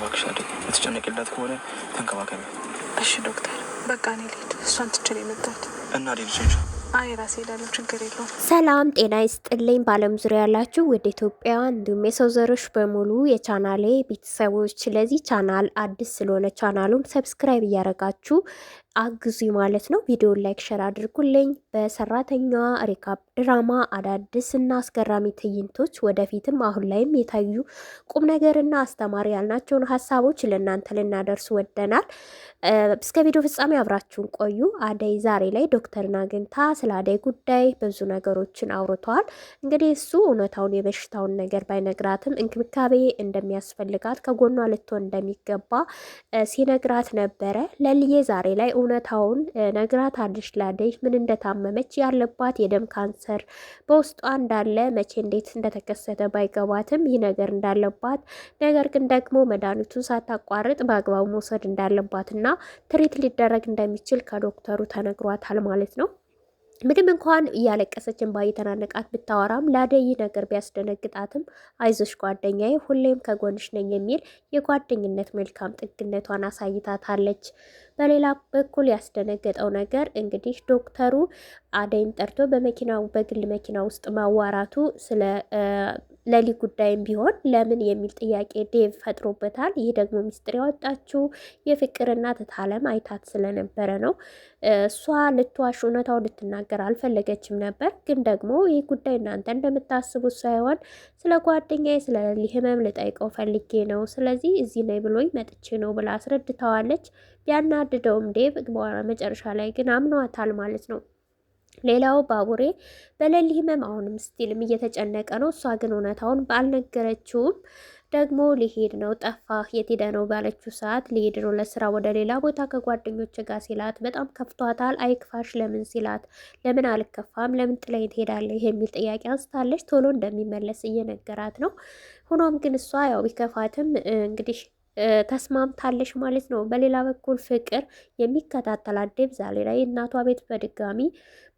እባክሽ አይደል የምትጨነቂላት ከሆነ ተንከባከቢ። እሺ ዶክተር፣ በቃ እኔ ልሂድ። እሷን ትችል የመጣት እና ሌሎች እንጂ አይ ራሴ ሄዳለሁ፣ ችግር የለውም። ሰላም ጤና ይስጥልኝ። በዓለም ዙሪያ ያላችሁ ወደ ኢትዮጵያ እንዲሁም የሰው ዘሮች በሙሉ የቻናሌ ቤተሰቦች፣ ለዚህ ቻናል አዲስ ስለሆነ ቻናሉን ሰብስክራይብ እያደረጋችሁ አግዙ ማለት ነው። ቪዲዮን ላይክ ሸር አድርጉልኝ። በሰራተኛዋ ሪካፕ ድራማ አዳዲስ እና አስገራሚ ትዕይንቶች ወደፊትም አሁን ላይም የታዩ ቁም ነገርና አስተማሪ ያልናቸውን ሀሳቦች ለእናንተ ልናደርስ ወደናል። እስከ ቪዲዮ ፍጻሜ አብራችሁን ቆዩ። አደይ ዛሬ ላይ ዶክተርን አግኝታ ስለ አደይ ጉዳይ ብዙ ነገሮችን አውርተዋል። እንግዲህ እሱ እውነታውን የበሽታውን ነገር ባይነግራትም እንክብካቤ እንደሚያስፈልጋት ከጎኗ ልትሆን እንደሚገባ ሲነግራት ነበረ። ለልዬ ዛሬ ላይ እውነታውን ነግራታለች። ለአደይ ምን እንደታመመች ያለባት የደም ካንሰር በውስጧ እንዳለ መቼ እንዴት እንደተከሰተ ባይገባትም ይህ ነገር እንዳለባት ነገር ግን ደግሞ መድኃኒቱን ሳታቋርጥ በአግባቡ መውሰድ እንዳለባትና ትሪት ሊደረግ እንደሚችል ከዶክተሩ ተነግሯታል ማለት ነው። ምንም እንኳን እያለቀሰችን ባይተናነቃት ብታወራም ለአደይ ነገር ቢያስደነግጣትም አይዞሽ ጓደኛዬ ሁሌም ከጎንሽ ነኝ የሚል የጓደኝነት መልካም ጥግነቷን አሳይታታለች። በሌላ በኩል ያስደነገጠው ነገር እንግዲህ ዶክተሩ አደይን ጠርቶ በግል መኪና ውስጥ ማዋራቱ ስለ ለሊ ጉዳይም ቢሆን ለምን የሚል ጥያቄ ዴቭ ፈጥሮበታል። ይህ ደግሞ ሚስጥር ያወጣችው የፍቅር እናት እታለም አይታት ስለነበረ ነው። እሷ ልትዋሽ እውነታው ልትናገር አልፈለገችም ነበር። ግን ደግሞ ይህ ጉዳይ እናንተ እንደምታስቡት ሳይሆን ስለ ጓደኛዬ ስለ ለሊ ህመም ልጠይቀው ፈልጌ ነው፣ ስለዚህ እዚህ ነይ ብሎኝ መጥቼ ነው ብላ አስረድተዋለች። ቢያናድደውም ዴቭ መጨረሻ ላይ ግን አምኗታል ማለት ነው። ሌላው ባቡሬ በለሊ ህመም አሁንም ስቲልም እየተጨነቀ ነው። እሷ ግን እውነታውን ባልነገረችውም ደግሞ ሊሄድ ነው ጠፋ የት ሄደ ነው ባለችው ሰዓት ሊሄድ ነው ለስራ ወደ ሌላ ቦታ ከጓደኞች ጋር ሲላት በጣም ከፍቷታል። አይክፋሽ ለምን ሲላት ለምን አልከፋም ለምን ጥለኝ ትሄዳለህ የሚል ጥያቄ አንስታለች። ቶሎ እንደሚመለስ እየነገራት ነው። ሆኖም ግን እሷ ያው ቢከፋትም እንግዲህ ተስማምታለች ማለት ነው። በሌላ በኩል ፍቅር የሚከታተላት ዴቭ ዛሬ ላይ እናቷ ቤት በድጋሚ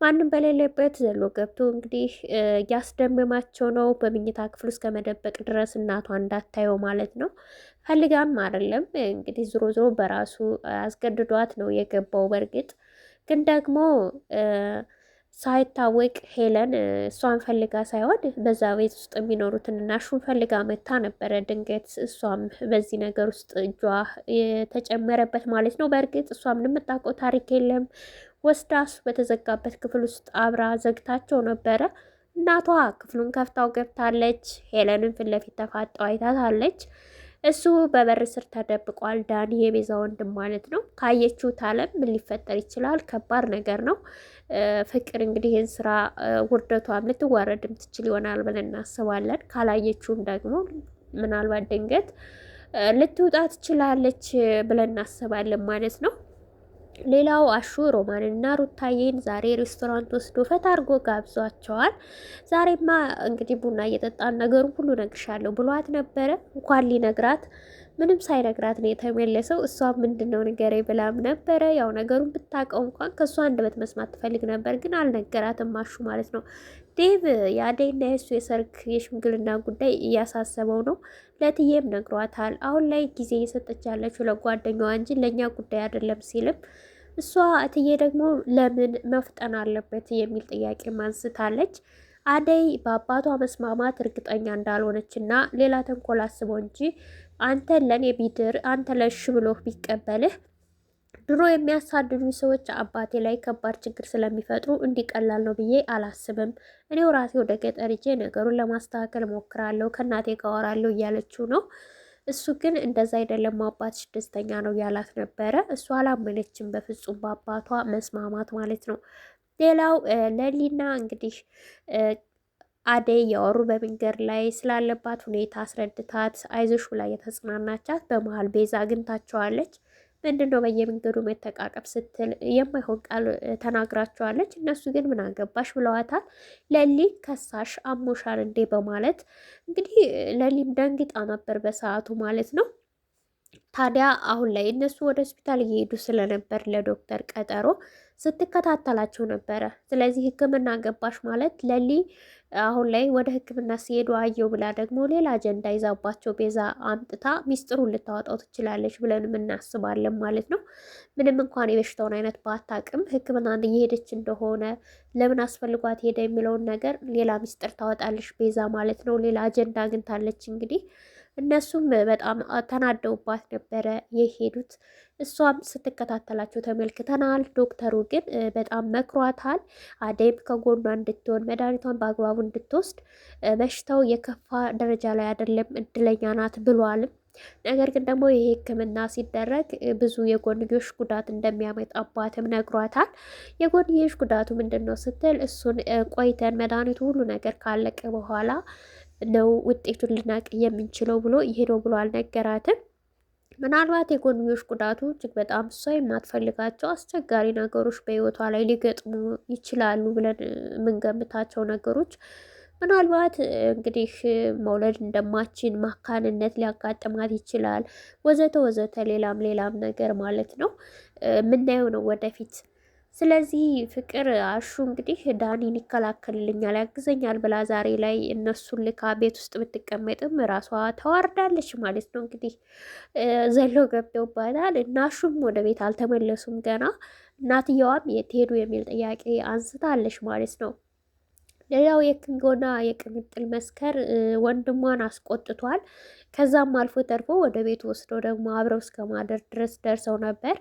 ማንም በሌለበት ዘሎ ገብቶ እንግዲህ እያስደመማቸው ነው። በምኝታ ክፍል እስከ መደበቅ ድረስ እናቷ እንዳታየው ማለት ነው። ፈልጋም አይደለም እንግዲህ ዞሮ ዞሮ በራሱ አስገድዷት ነው የገባው። በእርግጥ ግን ደግሞ ሳይታወቅ ሄለን እሷን ፈልጋ ሳይሆን በዛ ቤት ውስጥ የሚኖሩትን እናሹን ፈልጋ መታ ነበረ። ድንገት እሷም በዚህ ነገር ውስጥ እጇ የተጨመረበት ማለት ነው። በእርግጥ እሷ ምንም የምታውቀው ታሪክ የለም። ወስዳ እሱ በተዘጋበት ክፍል ውስጥ አብራ ዘግታቸው ነበረ። እናቷ ክፍሉን ከፍታው ገብታለች። ሄለንን ፊት ለፊት ተፋጠው አይታታለች። እሱ በበር ስር ተደብቋል። ዳኒ የቤዛ ወንድም ማለት ነው። ካየችው ታለም ምን ሊፈጠር ይችላል? ከባድ ነገር ነው። ፍቅር እንግዲህ ይህን ስራ ውርደቷም ልትዋረድም ትችል ይሆናል ብለን እናስባለን። ካላየችውም ደግሞ ምናልባት ድንገት ልትውጣ ትችላለች ብለን እናስባለን ማለት ነው። ሌላው አሹ ሮማንና ሩታዬን ዛሬ ሬስቶራንት ወስዶ ፈታ አድርጎ ጋብዟቸዋል። ዛሬማ እንግዲህ ቡና እየጠጣን ነገሩን ሁሉ ነግርሻለሁ ብሏት ነበረ። እንኳን ሊነግራት ምንም ሳይነግራት ነው የተመለሰው። እሷ ምንድነው ንገረኝ ብላም ነበረ። ያው ነገሩን ብታውቀው እንኳን ከእሷ አንደበት መስማት ትፈልግ ነበር፣ ግን አልነገራትም አሹ ማለት ነው። ዴቭ የአደይና የእሱ የሰርግ የሽምግልና ጉዳይ እያሳሰበው ነው። ለትዬም ነግሯታል። አሁን ላይ ጊዜ እየሰጠች ያለችው ለጓደኛዋ እንጂ ለእኛ ጉዳይ አይደለም ሲልም እሷ እትዬ ደግሞ ለምን መፍጠን አለበት የሚል ጥያቄ ማንስታለች። አደይ በአባቷ መስማማት እርግጠኛ እንዳልሆነች እና ሌላ ተንኮል አስበው እንጂ አንተ ለእኔ ቢድር አንተ ለሽ ብሎ ቢቀበልህ ድሮ የሚያሳድዱ ሰዎች አባቴ ላይ ከባድ ችግር ስለሚፈጥሩ እንዲቀላል ነው ብዬ አላስብም። እኔው ራሴ ወደ ገጠር ሄጄ ነገሩን ለማስተካከል ሞክራለሁ፣ ከእናቴ ጋር አወራለሁ እያለችው ነው። እሱ ግን እንደዛ አይደለም አባትሽ ደስተኛ ነው ያላት ነበረ። እሱ አላመነችም በፍጹም በአባቷ መስማማት ማለት ነው። ሌላው ለሊና እንግዲህ አደይ ያወሩ በመንገድ ላይ ስላለባት ሁኔታ አስረድታት አይዞሽ ላይ የተጽናናቻት በመሀል ቤዛ አግኝታቸዋለች። ምንድነው በየመንገዱ መተቃቀፍ ስትል የማይሆን ቃል ተናግራቸዋለች። እነሱ ግን ምን አገባሽ ብለዋታል። ለሊ ከሳሽ አሞሻል እንዴ በማለት እንግዲህ ለሊም ደንግጣ ነበር በሰዓቱ ማለት ነው። ታዲያ አሁን ላይ እነሱ ወደ ሆስፒታል እየሄዱ ስለነበር ለዶክተር ቀጠሮ ስትከታተላቸው ነበረ። ስለዚህ ሕክምና ገባሽ ማለት ለሊ አሁን ላይ ወደ ሕክምና ሲሄዱ አየው ብላ ደግሞ ሌላ አጀንዳ ይዛባቸው ቤዛ አምጥታ ሚስጥሩን ልታወጣው ትችላለች ብለን እናስባለን ማለት ነው። ምንም እንኳን የበሽታውን አይነት ባታቅም ሕክምና እየሄደች እንደሆነ ለምን አስፈልጓት ሄደ የሚለውን ነገር ሌላ ሚስጥር ታወጣለች ቤዛ ማለት ነው። ሌላ አጀንዳ አግኝታለች እንግዲህ እነሱም በጣም ተናደውባት ነበረ የሄዱት። እሷም ስትከታተላቸው ተመልክተናል። ዶክተሩ ግን በጣም መክሯታል። አደይም ከጎኗ እንድትሆን መድኃኒቷን በአግባቡ እንድትወስድ፣ በሽታው የከፋ ደረጃ ላይ አይደለም፣ እድለኛ ናት ብሏልም። ነገር ግን ደግሞ ይሄ ሕክምና ሲደረግ ብዙ የጎንዮሽ ጉዳት እንደሚያመጣባትም ነግሯታል። የጎንዮሽ ጉዳቱ ምንድን ነው ስትል እሱን ቆይተን መድኃኒቱ ሁሉ ነገር ካለቀ በኋላ ነው ውጤቱን ልናቅ የምንችለው ብሎ ይሄደው ብሎ አልነገራትም። ምናልባት የጎንዮሽ ጉዳቱ እጅግ በጣም እሷ የማትፈልጋቸው አስቸጋሪ ነገሮች በህይወቷ ላይ ሊገጥሙ ይችላሉ ብለን የምንገምታቸው ነገሮች ምናልባት እንግዲህ መውለድ እንደማችን ማካንነት ሊያጋጥማት ይችላል፣ ወዘተ ወዘተ፣ ሌላም ሌላም ነገር ማለት ነው የምናየው ነው ወደፊት። ስለዚህ ፍቅር አሹ እንግዲህ ዳኒን ይከላከልልኛል ያግዘኛል ብላ ዛሬ ላይ እነሱን ልካ ቤት ውስጥ ብትቀመጥም ራሷ ተዋርዳለች ማለት ነው። እንግዲህ ዘሎ ገብተውባታል እና አሹም ወደ ቤት አልተመለሱም ገና። እናትየዋም የት ሄዱ የሚል ጥያቄ አንስታለች ማለት ነው። ሌላው የክንጎና የቅምጥል መስከር ወንድሟን አስቆጥቷል። ከዛም አልፎ ተርፎ ወደ ቤቱ ወስደው ደግሞ አብረው እስከ ማደር ድረስ ደርሰው ነበር።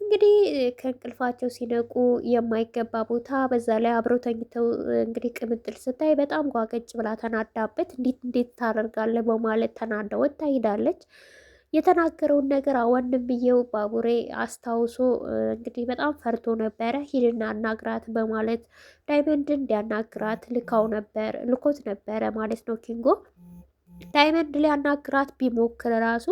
እንግዲህ ከእንቅልፋቸው ሲነቁ የማይገባ ቦታ፣ በዛ ላይ አብረው ተኝተው እንግዲህ ቅምጥል ስታይ በጣም ጓገጭ ብላ ተናዳበት፣ እንዴት ታደርጋለህ በማለት ተናዳ ወጥታ ሄዳለች። የተናገረውን ነገር ወንድምየው ባቡሬ አስታውሶ እንግዲህ በጣም ፈርቶ ነበረ። ሂድና አናግራት በማለት ዳይመንድን እንዲያናግራት ልኮት ነበረ ማለት ነው። ኪንጎ ዳይመንድ ሊያናግራት ቢሞክር ራሱ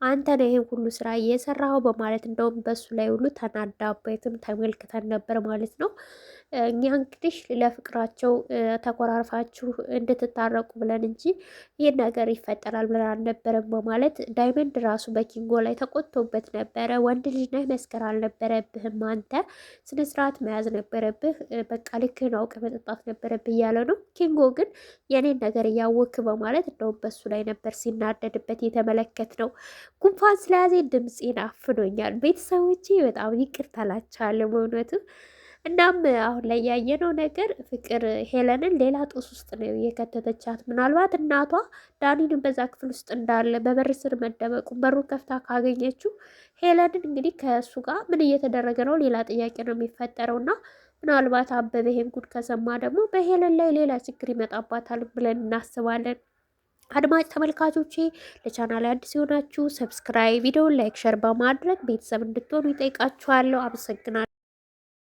አንተ ነው ይሄን ሁሉ ስራ እየሰራኸው በማለት እንደውም በሱ ላይ ሁሉ ተናዳበትም ተመልክተን ነበር ማለት ነው። እኛ እንግዲህ ለፍቅራቸው ተኮራርፋችሁ እንድትታረቁ ብለን እንጂ ይህን ነገር ይፈጠራል ብለን አልነበረም በማለት ዳይመንድ ራሱ በኪንጎ ላይ ተቆጥቶበት ነበረ። ወንድ ልጅ ነህ፣ መስከር አልነበረብህም፣ አንተ ስነስርዓት መያዝ ነበረብህ፣ በቃ ልክህን አውቀህ መጠጣት ነበረብህ እያለ ነው። ኪንጎ ግን የኔን ነገር እያወክ በማለት እንደውም በሱ ላይ ነበር ሲናደድበት የተመለከት ነው። ጉንፋን ስለያዘ ድምፄን አፍኖኛል። ቤተሰቦቼ በጣም ይቅርታ እላችኋለሁ በእውነቱ። እናም አሁን ላይ ያየነው ነገር ፍቅር ሄለንን ሌላ ጦስ ውስጥ ነው የከተተቻት። ምናልባት እናቷ ዳኒንን በዛ ክፍል ውስጥ እንዳለ በበር ስር መደበቁን በሩን ከፍታ ካገኘችው ሄለንን እንግዲህ ከእሱ ጋር ምን እየተደረገ ነው ሌላ ጥያቄ ነው የሚፈጠረው እና ምናልባት አበበ ይሄን ጉድ ከሰማ ደግሞ በሄለን ላይ ሌላ ችግር ይመጣባታል ብለን እናስባለን። አድማጭ ተመልካቾቼ ለቻናል አዲስ የሆናችሁ ሰብስክራይብ፣ ቪዲዮን ላይክ፣ ሸር በማድረግ ቤተሰብ እንድትሆኑ ይጠይቃችኋለሁ። አመሰግናለሁ።